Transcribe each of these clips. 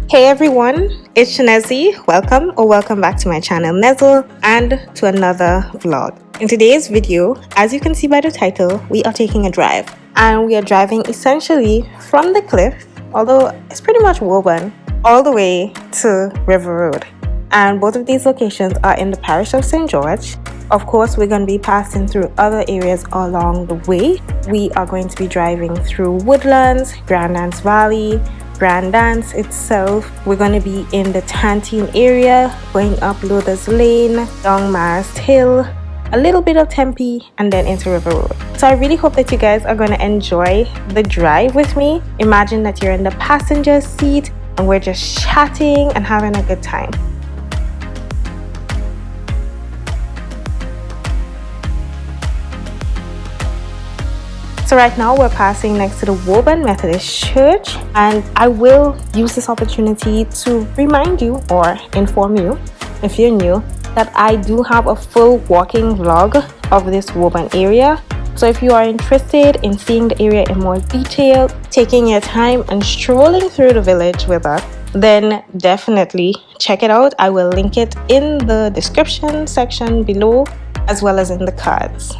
Hey everyone, it's Nezzle. Welcome back to my channel Nezzle and to another vlog. In today's video, as you can see by the title, we are taking a drive and we are driving essentially from the cliff, although it's pretty much Woburn, all the way to River Road. And both of these locations are in the parish of St. George. Of course, we're going to be passing through other areas along the way. We are going to be driving through Woodlands, Anse Valley, Anse itself. We're going to be in the Tanteen area, going up Lowthers Lane, down Marrast Hill, a little bit of Tempe, and then into River Road. So I really hope that you guys are going to enjoy the drive with me. Imagine that you're in the passenger seat and we're just chatting and having a good time. So right now we're passing next to the Woburn Methodist Church, and I will use this opportunity to remind you or inform you, if you're new, that I do have a full walking vlog of this Woburn area. So if you are interested in seeing the area in more detail, taking your time and strolling through the village with us, then definitely check it out. I will link it in the description section below as well as in the cards.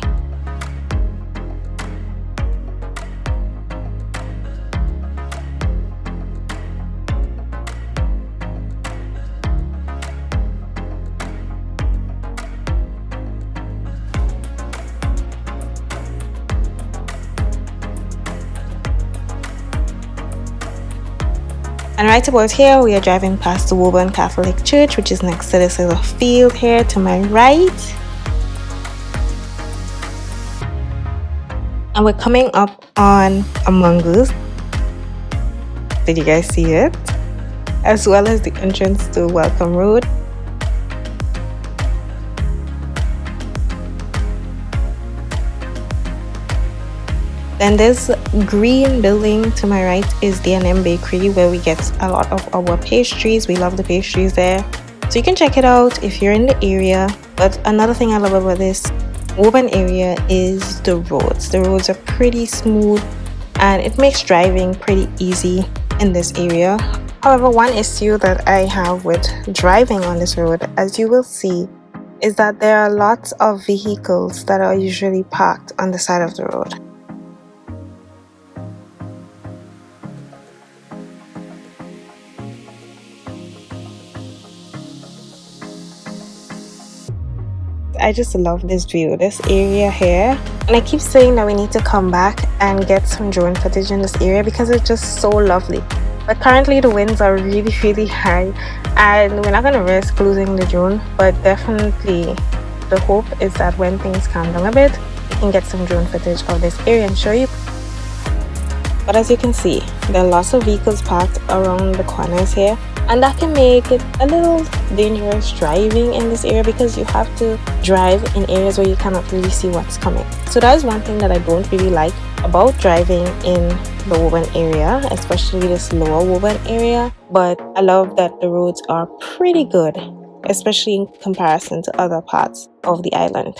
And right about here, we are driving past the Woburn Catholic Church, which is next to this little field here to my right. And we're coming up on a mongoose. Did you guys see it? As well as the entrance to Welcome Road. Then this green building to my right is the D&M Bakery, where we get a lot of our pastries. We love the pastries there. So you can check it out if you're in the area. But another thing I love about this Woburn area is the roads. The roads are pretty smooth and it makes driving pretty easy in this area. However, one issue that I have with driving on this road, as you will see, is that there are lots of vehicles that are usually parked on the side of the road. I just love this view, this area here, and I keep saying that we need to come back and get some drone footage in this area because it's just so lovely. But currently the winds are really high and we're not going to risk losing the drone, but definitely the hope is that when things calm down a bit, we can get some drone footage of this area and show you. But as you can see, there are lots of vehicles parked around the corners here, and that can make it a little dangerous driving in this area because you have to drive in areas where you cannot really see what's coming. So that is one thing that I don't really like about driving in the Woburn area, especially this lower Woburn area. But I love that the roads are pretty good, especially in comparison to other parts of the island.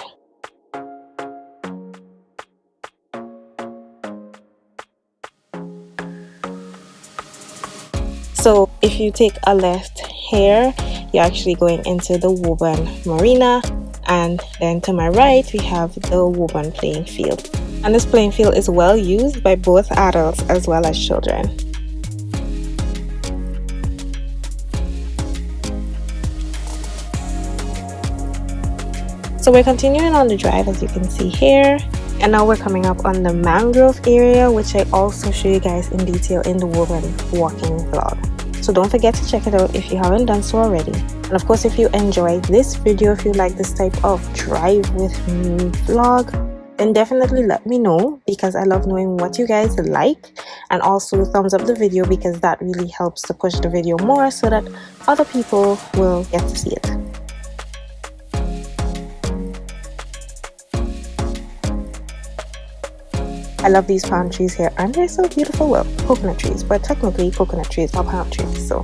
So if you take a left here, you're actually going into the Woburn Marina, and then to my right we have the Woburn playing field. And this playing field is well used by both adults as well as children. So we're continuing on the drive, as you can see here, and now we're coming up on the mangrove area, which I also show you guys in detail in the Woburn walking vlog. So don't forget to check it out if you haven't done so already. And of course, if you enjoyed this video, if you like this type of drive with me vlog, then definitely let me know, because I love knowing what you guys like. And also thumbs up the video, because that really helps to push the video more so that other people will get to see it. I love these palm trees here, aren't they so beautiful? Well, coconut trees, but technically coconut trees are palm trees, so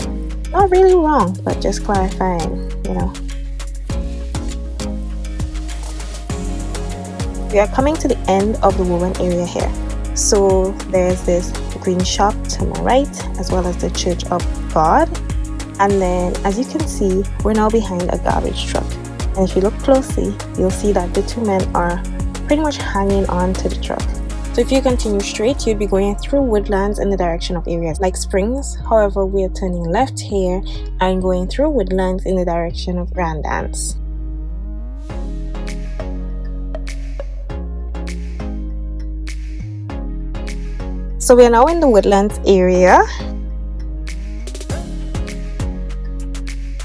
not really wrong, but just clarifying, you know. We are coming to the end of the Woburn area here. So there's this green shop to my right, as well as the Church of God. And then as you can see, we're now behind a garbage truck. And if you look closely, you'll see that the two men are pretty much hanging on to the truck. So if you continue straight, you'd be going through Woodlands in the direction of areas like Springs. However, we are turning left here and going through Woodlands in the direction of Grand Anse. So we are now in the Woodlands area.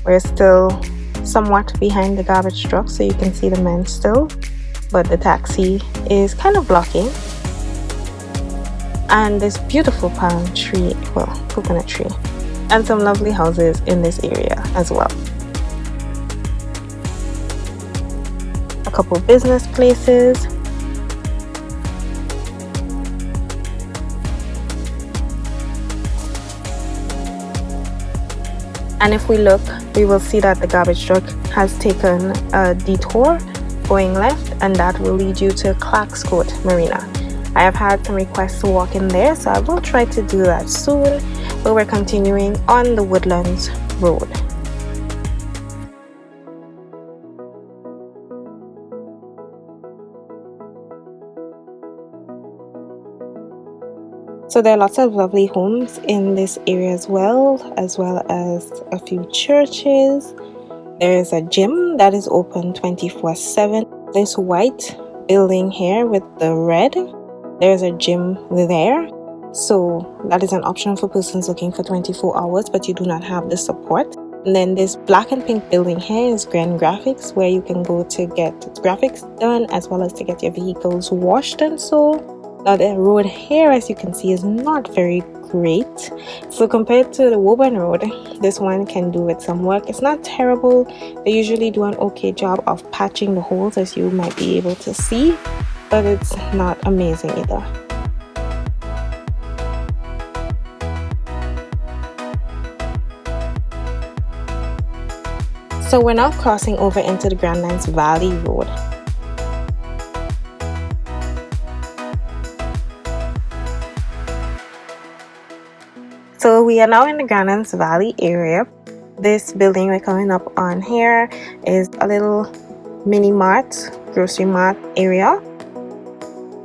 We're still somewhat behind the garbage truck, so you can see the men still, but the taxi is kind of blocking. And this beautiful palm tree, well, coconut tree, and some lovely houses in this area as well. A couple business places. And if we look, we will see that the garbage truck has taken a detour going left, and that will lead you to Clarkscourt Marina. I have had some requests to walk in there, so I will try to do that soon, but we're continuing on the Woodlands Road. So there are lots of lovely homes in this area as well as a few churches. There is a gym that is open 24/7. This white building here with the red, there's a gym there. So that is an option for persons looking for 24 hours, but you do not have the support. And then this black and pink building here is Grand Graphics, where you can go to get graphics done as well as to get your vehicles washed and so. Now the road here, as you can see, is not very great. So compared to the Woburn Road, this one can do with some work. It's not terrible. They usually do an okay job of patching the holes, as you might be able to see, but it's not amazing either. So we're now crossing over into the Anse Valley Road. So we are now in the Anse Valley area. This building we're coming up on here is a little mini mart, grocery mart area.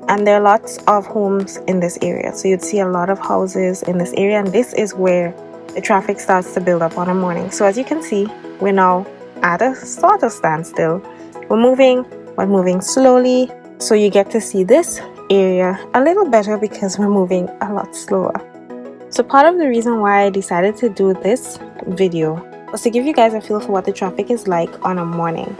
And there are lots of homes in this area. So you'd see a lot of houses in this area, and this is where the traffic starts to build up on a morning. So as you can see, we're now at a sort of standstill. We're moving slowly. So you get to see this area a little better because we're moving a lot slower. So part of the reason why I decided to do this video was to give you guys a feel for what the traffic is like on a morning.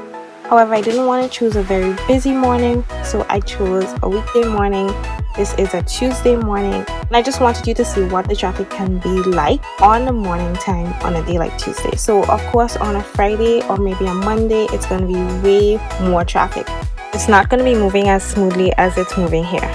However, I didn't want to choose a very busy morning, so I chose a weekday morning. This is a Tuesday morning, and I just wanted you to see what the traffic can be like on the morning time on a day like Tuesday. So of course on a Friday or maybe a Monday, it's going to be way more traffic. It's not going to be moving as smoothly as it's moving here.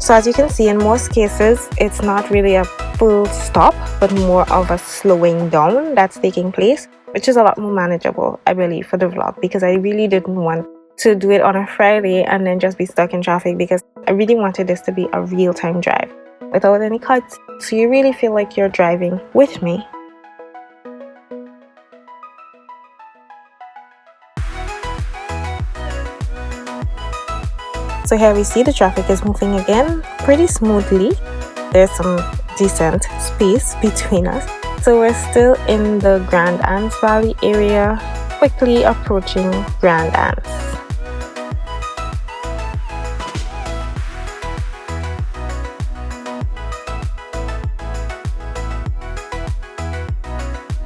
So as you can see, in most cases, it's not really a full stop, but more of a slowing down that's taking place, which is a lot more manageable, I believe, for the vlog, because I really didn't want to do it on a Friday and then just be stuck in traffic, because I really wanted this to be a real-time drive without any cuts, so you really feel like you're driving with me. So here we see the traffic is moving again pretty smoothly. There's some decent space between us. So we're still in the Anse Valley area, quickly approaching Grand Anse.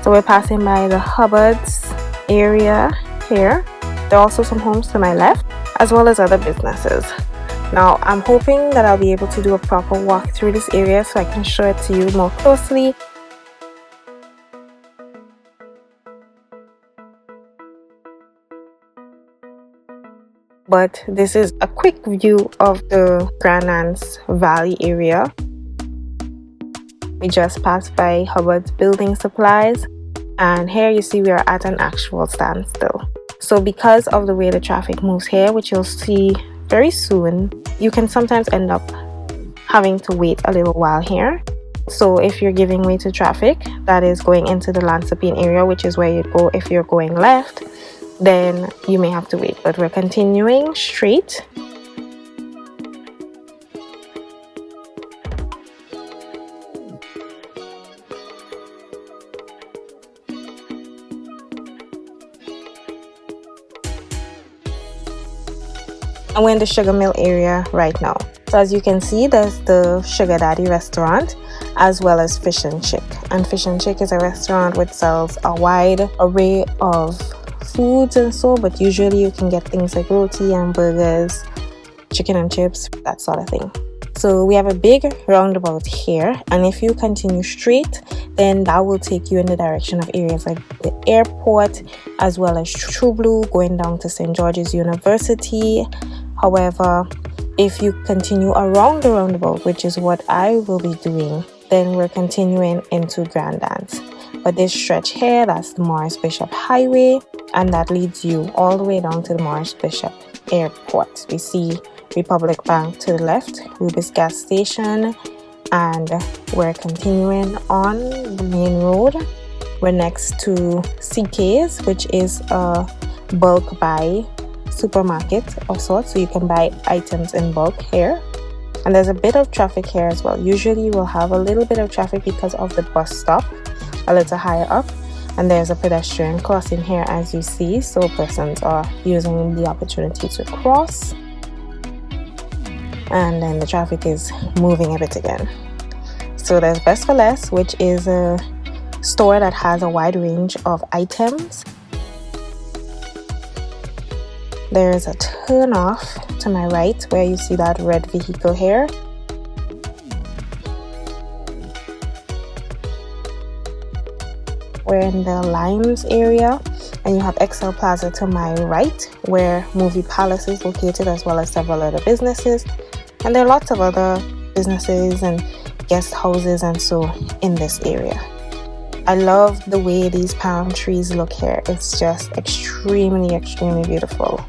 So we're passing by the Hubbard's area here. There are also some homes to my left, as well as other businesses. Now I'm hoping that I'll be able to do a proper walk through this area so I can show it to you more closely. But this is a quick view of the Anse Valley area. We just passed by Hubbard's Building Supplies, and here you see we are at an actual standstill. So because of the way the traffic moves here, which you'll see very soon, you can sometimes end up having to wait a little while here. So if you're giving way to traffic that is going into the Lansopine area, which is where you'd go if you're going left, then you may have to wait. But we're continuing straight. And we're in the Sugar Mill area right now. So as you can see, there's the Sugar Daddy restaurant as well as Fish and Chick. And Fish and Chick is a restaurant which sells a wide array of foods and so, but usually you can get things like roti and burgers, chicken and chips, that sort of thing. So we have a big roundabout here, and if you continue straight, then that will take you in the direction of areas like the airport as well as True Blue, going down to St. George's University. However, if you continue around the roundabout, which is what I will be doing, then we're continuing into Grand Anse. But this stretch here, that's the Marrast Bishop Highway, and that leads you all the way down to the Marrast Bishop Airport. We see Republic Bank to the left, Rubis Gas Station, and we're continuing on the main road. We're next to CK's, which is a bulk buy supermarket of sorts, so you can buy items in bulk here. And there's a bit of traffic here as well. Usually we'll have a little bit of traffic because of the bus stop a little higher up, and there's a pedestrian crossing here as you see, so persons are using the opportunity to cross. And then the traffic is moving a bit again. So there's Best for Less, which is a store that has a wide range of items. There's a turn off to my right where you see that red vehicle here. We're in the Limes area, and you have XL Plaza to my right where Movie Palace is located, as well as several other businesses. And there are lots of other businesses and guest houses and so in this area. I love the way these palm trees look here. It's just extremely beautiful.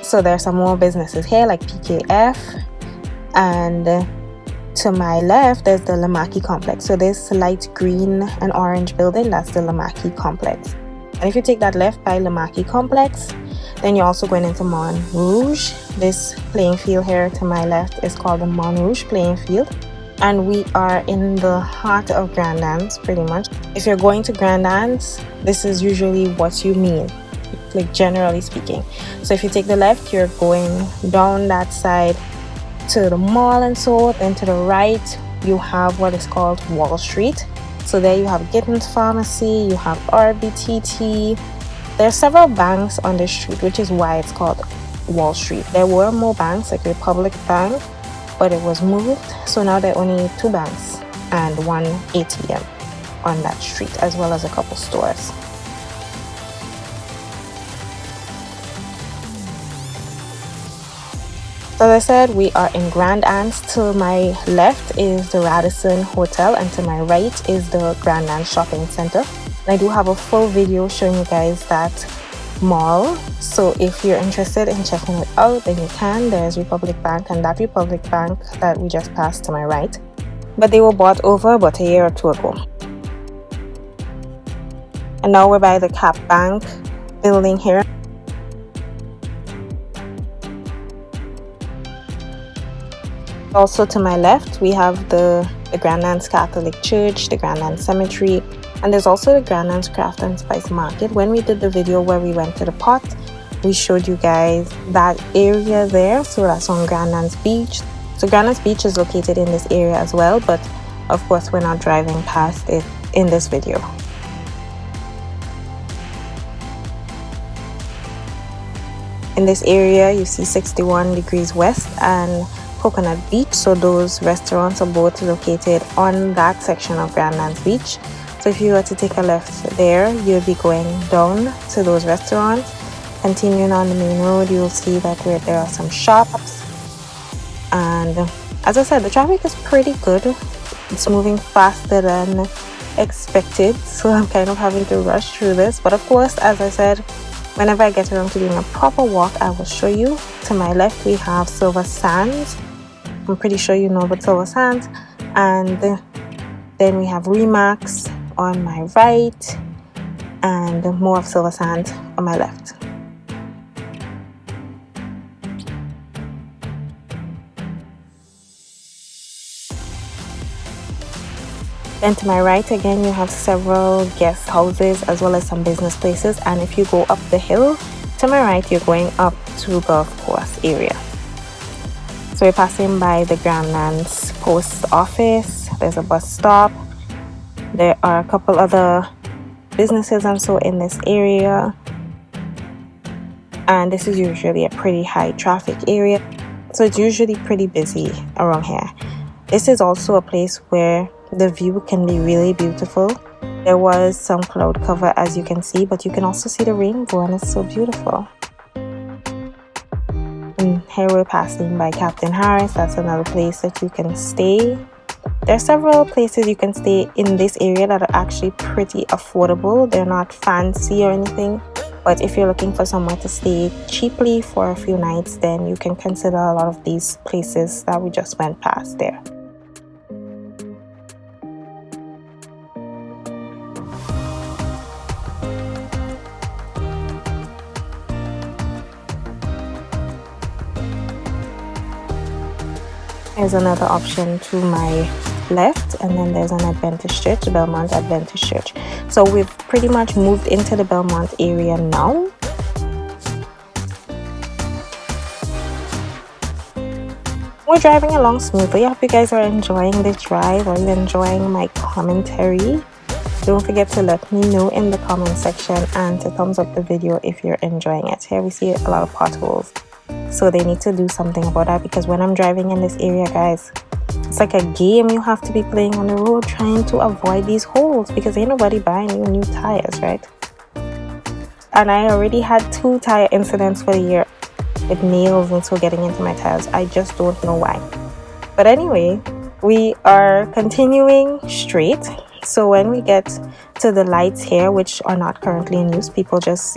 So there's some more businesses here like PKF, and to my left there's the Lamaki Complex. So this light green and orange building, that's the Lamaki Complex. And if you take that left by Lamaki Complex, then you're also going into Montrouge. This playing field here to my left is called the Montrouge playing field, and we are in the heart of Grand Anse pretty much. If you're going to Grand Anse, this is usually what you mean, like generally speaking. So if you take the left, you're going down that side to the mall and so. Then to the right you have what is called Wall Street. So there you have Gittins Pharmacy, you have RBTT. There are several banks on this street, which is why it's called Wall Street. There were more banks like Republic Bank, but it was moved, so now there are only 2 banks and 1 ATM on that street, as well as a couple stores. So as I said, we are in Grand Anse. To my left is the Radisson Hotel, and to my right is the Grand Anse Shopping Center. I do have a full video showing you guys that mall, so if you're interested in checking it out, then you can. There's Republic Bank, and that Republic Bank that we just passed to my right, but they were bought over about a year or 2 ago. And now we're by the Cap Bank building here. Also to my left we have the Grand Anse Catholic Church, the Grand Anse Cemetery, and there's also the Grand Anse Craft and Spice Market. When we did the video where we went to the pot, we showed you guys that area there, so that's on Grand Anse Beach. So Grand Anse Beach is located in this area as well, but of course we're not driving past it in this video. In this area you see 61 Degrees West and Coconut Beach, so those restaurants are both located on that section of Grand Anse Beach. So if you were to take a left there, you'll be going down to those restaurants. Continuing on the main road, you'll see that there are some shops. And as I said, the traffic is pretty good. It's moving faster than expected, so I'm kind of having to rush through this. But of course, as I said, whenever I get around to doing a proper walk, I will show you. To my left, we have Silver Sands. I'm pretty sure you know about Silver Sands. And then we have Remax on my right, and more of Silver Sands on my left. Then to my right again, you have several guest houses as well as some business places. And if you go up the hill to my right, you're going up to Golf Course area. So we're passing by the Grandlands Post Office. There's a bus stop. There are a couple other businesses and so in this area. And this is usually a pretty high traffic area. So it's usually pretty busy around here. This is also a place where the view can be really beautiful. There was some cloud cover as you can see, but you can also see the rainbow and it's so beautiful. And here we're passing by Captain Harris. That's another place that you can stay. There are several places you can stay in this area that are actually pretty affordable. They're not fancy or anything, but if you're looking for somewhere to stay cheaply for a few nights, then you can consider a lot of these places that we just went past there. There's another option to my left, and then there's an Adventist church, Belmont Adventist Church. So we've pretty much moved into the Belmont area now. We're driving along smoothly. I hope you guys are enjoying this drive. Are you enjoying my commentary? Don't forget to let me know in the comment section and to thumbs up the video if you're enjoying it. Here we see a lot of potholes. So they need to do something about that, because when I'm driving in this area, guys, it's like a game you have to be playing on the road trying to avoid these holes, because ain't nobody buying you new tires, right? And I already had 2 tire incidents for the year with nails and so getting into my tires. I just don't know why. But anyway, we are continuing straight. So when we get to the lights here, which are not currently in use, people just,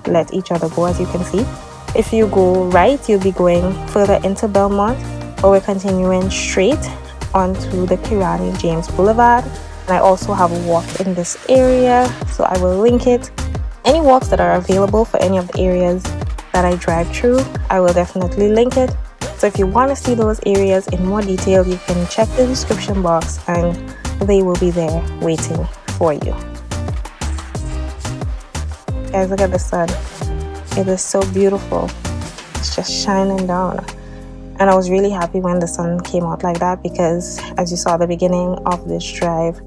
let each other go, as you can see. If you go right, you'll be going further into Belmont, but we're continuing straight onto the Kirani James Boulevard. And I also have a walk in this area, so I will link it. Any walks that are available for any of the areas that I drive through, I will definitely link it. So if you want to see those areas in more detail, you can check the description box and they will be there waiting for you. Guys, look at the sun. It is so beautiful. It's just shining down. And I was really happy when the sun came out like that, because as you saw, the beginning of this drive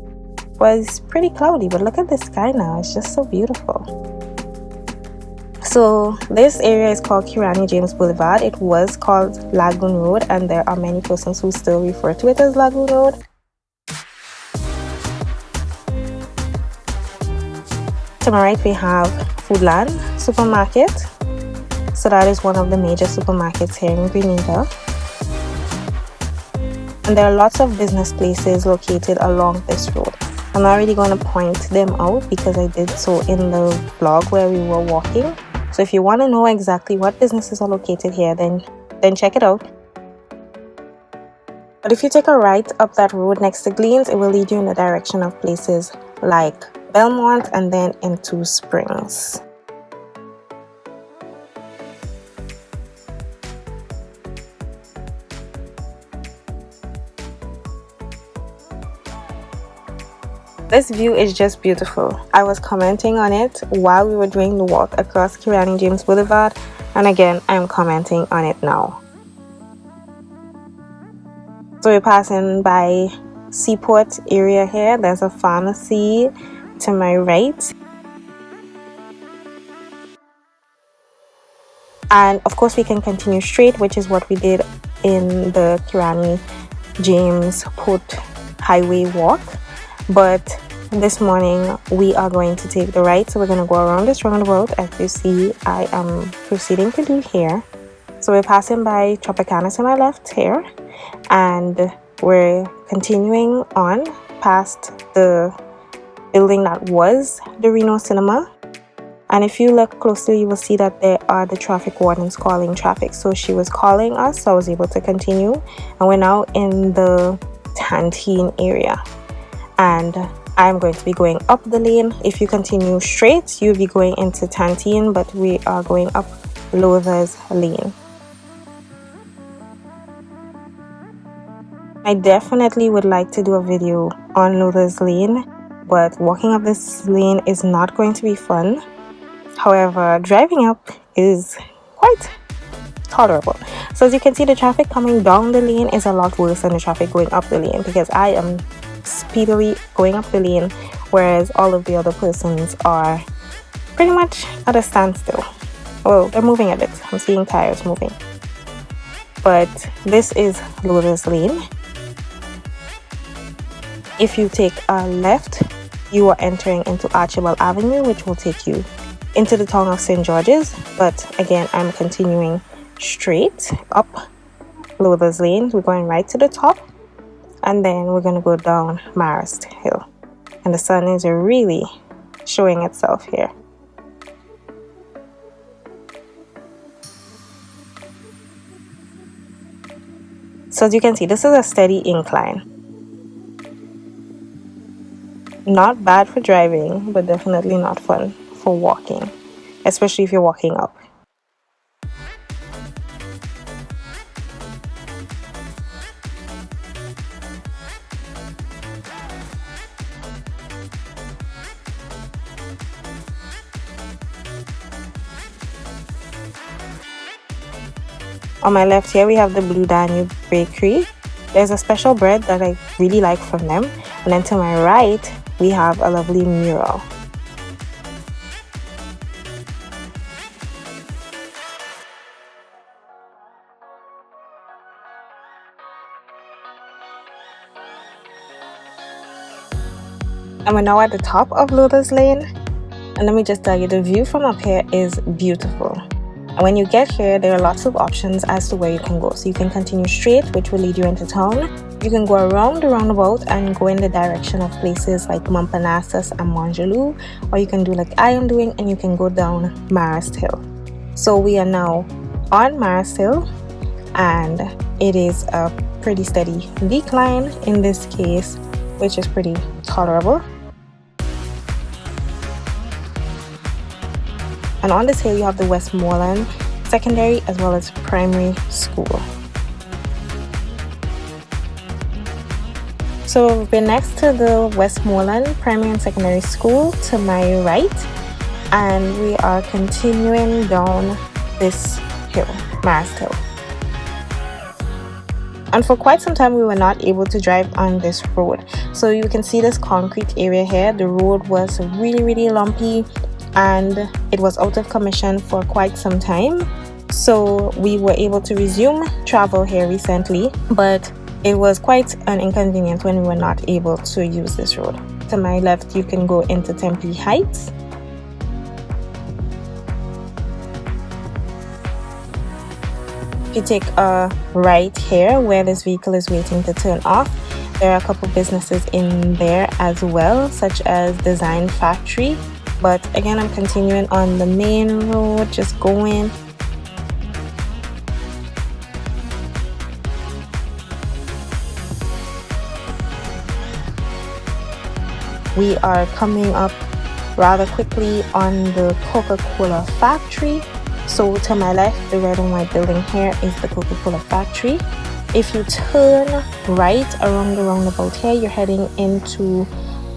was pretty cloudy, but look at the sky now. It's just so beautiful. So this area is called Kirani James Boulevard. It was called Lagoon Road, and there are many persons who still refer to it as Lagoon Road. To my right, we have Foodland Supermarket. So that is one of the major supermarkets here in Grenada. And there are lots of business places located along this road. I'm not really going to point them out because I did so in the vlog where we were walking. So if you want to know exactly what businesses are located here, then check it out. But if you take a right up that road next to Gleans, it will lead you in the direction of places like Belmont and then into Springs. This view is just beautiful. I was commenting on it while we were doing the walk across Kirani James Boulevard, and again I'm commenting on it now. So we're passing by Seaport area here. There's a pharmacy to my right, and of course we can continue straight, which is what we did in the Kirani James Port Highway walk. But this morning we are going to take the right, so we're going to go around this roundabout. As you see, I am proceeding to do here. So we're passing by Tropicana to my left here, and we're continuing on past the building that was the Reno Cinema. And if you look closely, you will see that there are the traffic wardens calling traffic. So she was calling us, so I was able to continue. And we're now in the Tanteen area. And I'm going to be going up the lane. If you continue straight, you'll be going into Tanteen, but we are going up Lowthers Lane. I definitely would like to do a video on Lowthers Lane, but walking up this lane is not going to be fun. However, driving up is quite tolerable. So as you can see, the traffic coming down the lane is a lot worse than the traffic going up the lane, because I am speedily going up the lane, whereas all of the other persons are pretty much at a standstill. Well, they're moving a bit. I'm seeing tires moving. But this is Lowthers Lane. If you take a left, you are entering into Archibald Avenue, which will take you into the town of St. George's. But again, I'm continuing straight up Lowthers Lane. We're going right to the top, and then we're going to go down Marrast Hill. And the sun is really showing itself here. So as you can see, this is a steady incline. Not bad for driving, but definitely not fun for walking, especially if you're walking up. On my left here, we have the Blue Danube Bakery. There's a special bread that I really like from them. And then to my right, we have a lovely mural. And we're now at the top of Lowthers Lane. And let me just tell you, the view from up here is beautiful. And when you get here, there are lots of options as to where you can go. So you can continue straight, which will lead you into town. You can go around the roundabout and go in the direction of places like Montparnasse and Montjaloux. Or you can do like I am doing, and you can go down Marrast Hill. So we are now on Marrast Hill, and it is a pretty steady decline in this case, which is pretty tolerable. And on this hill, you have the Westmoreland Secondary as well as Primary School. So we're next to the Westmoreland Primary and Secondary School to my right, and we are continuing down this hill, Marrast Hill. And for quite some time, we were not able to drive on this road. So you can see this concrete area here. The road was really lumpy, and it was out of commission for quite some time. So we were able to resume travel here recently, but it was quite an inconvenience when we were not able to use this road. To my left, you can go into Tempe Heights. If you take a right here where this vehicle is waiting to turn off, there are a couple businesses in there as well, such as Design Factory. But again, I'm continuing on the main road, just going. We are coming up rather quickly on the Coca-Cola Factory. So to my left, the red and white building here is the Coca-Cola Factory. If you turn right around the roundabout here, you're heading into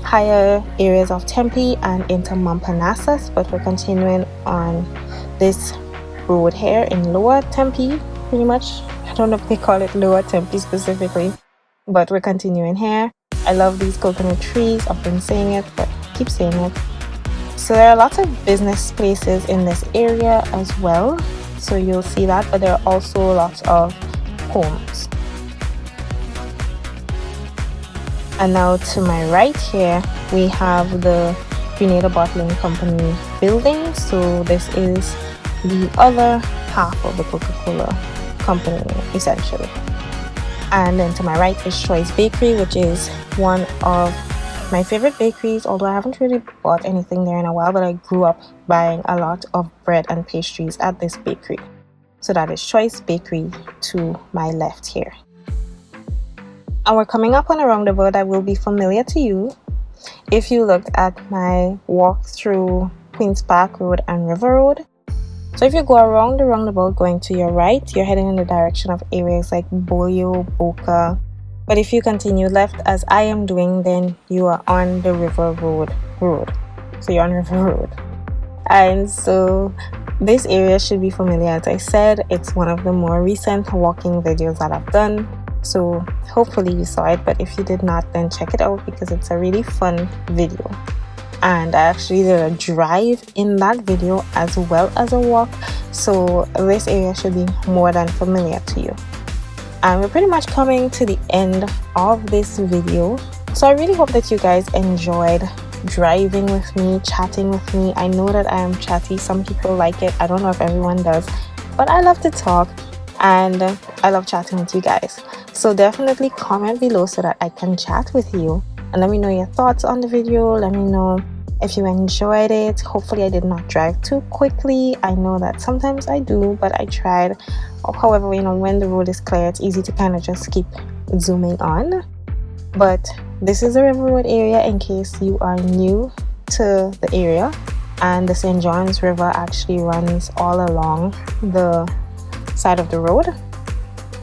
higher areas of Tempe and into Montparnasse, but we're continuing on this road here in Lower Tempe, pretty much. I don't know if they call it Lower Tempe specifically, but we're continuing here. I love these coconut trees. I've been saying it, but keep saying it. So there are lots of business places in this area as well, so you'll see that, but there are also lots of homes. And now to my right here, we have the Grenada Bottling Company building. So this is the other half of the Coca-Cola company, essentially. And then to my right is Choice Bakery, which is one of my favorite bakeries, although I haven't really bought anything there in a while, but I grew up buying a lot of bread and pastries at this bakery. So that is Choice Bakery to my left here. And we're coming up on a roundabout that will be familiar to you if you looked at my walk through Queen's Park Road and River Road. So if you go around the roundabout going to your right, you're heading in the direction of areas like Bolio, Boca. But if you continue left as I am doing, then you are on the River Road. So you're on River Road. And so this area should be familiar. As I said, it's one of the more recent walking videos that I've done. So hopefully you saw it, but if you did not, then check it out because it's a really fun video. And I actually did a drive in that video as well as a walk, so this area should be more than familiar to you. And we're pretty much coming to the end of this video, so I really hope that you guys enjoyed driving with me, chatting with me. I know that I am chatty, some people like it, I don't know if everyone does, but I love to talk and I love chatting with you guys. So definitely comment below so that I can chat with you. And let me know your thoughts on the video. Let me know if you enjoyed it. Hopefully I did not drive too quickly. I know that sometimes I do, but I tried. However, when the road is clear, it's easy to kind of just keep zooming on. But this is the River Road area in case you are new to the area. And the St. John's River actually runs all along the side of the road.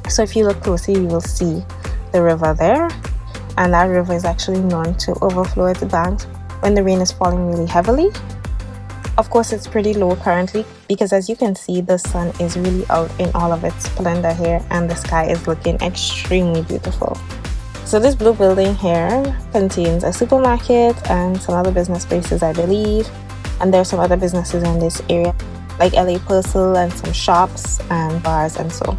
So if you look closely, you will see the river there. And that river is actually known to overflow its banks when the rain is falling really heavily. Of course, it's pretty low currently because as you can see, the sun is really out in all of its splendor here and the sky is looking extremely beautiful. So this blue building here contains a supermarket and some other business spaces, I believe. And there are some other businesses in this area like LA Parcel and some shops and bars and so.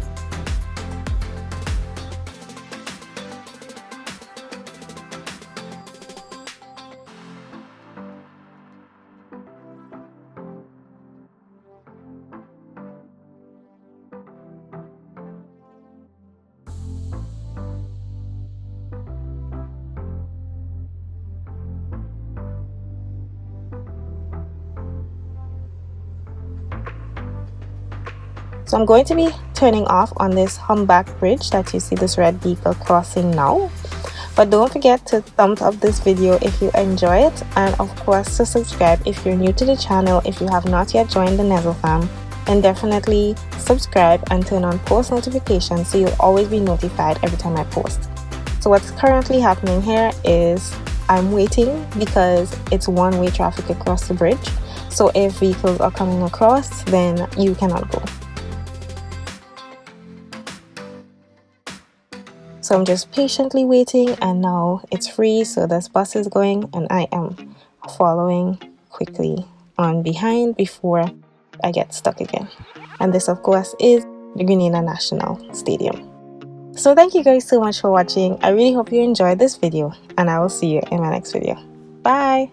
So I'm going to be turning off on this humpback bridge that you see this red vehicle crossing now. But don't forget to thumbs up this video if you enjoy it, and of course to subscribe if you're new to the channel. If you have not yet joined the Nezzle Fam, then definitely subscribe and turn on post notifications so you'll always be notified every time I post. So what's currently happening here is I'm waiting because it's one-way traffic across the bridge. So if vehicles are coming across, then you cannot go. So I'm just patiently waiting, and now it's free, so this bus is going and I am following quickly on behind before I get stuck again. And this of course is the Grenada National Stadium. So thank you guys so much for watching. I really hope you enjoyed this video and I will see you in my next video. Bye!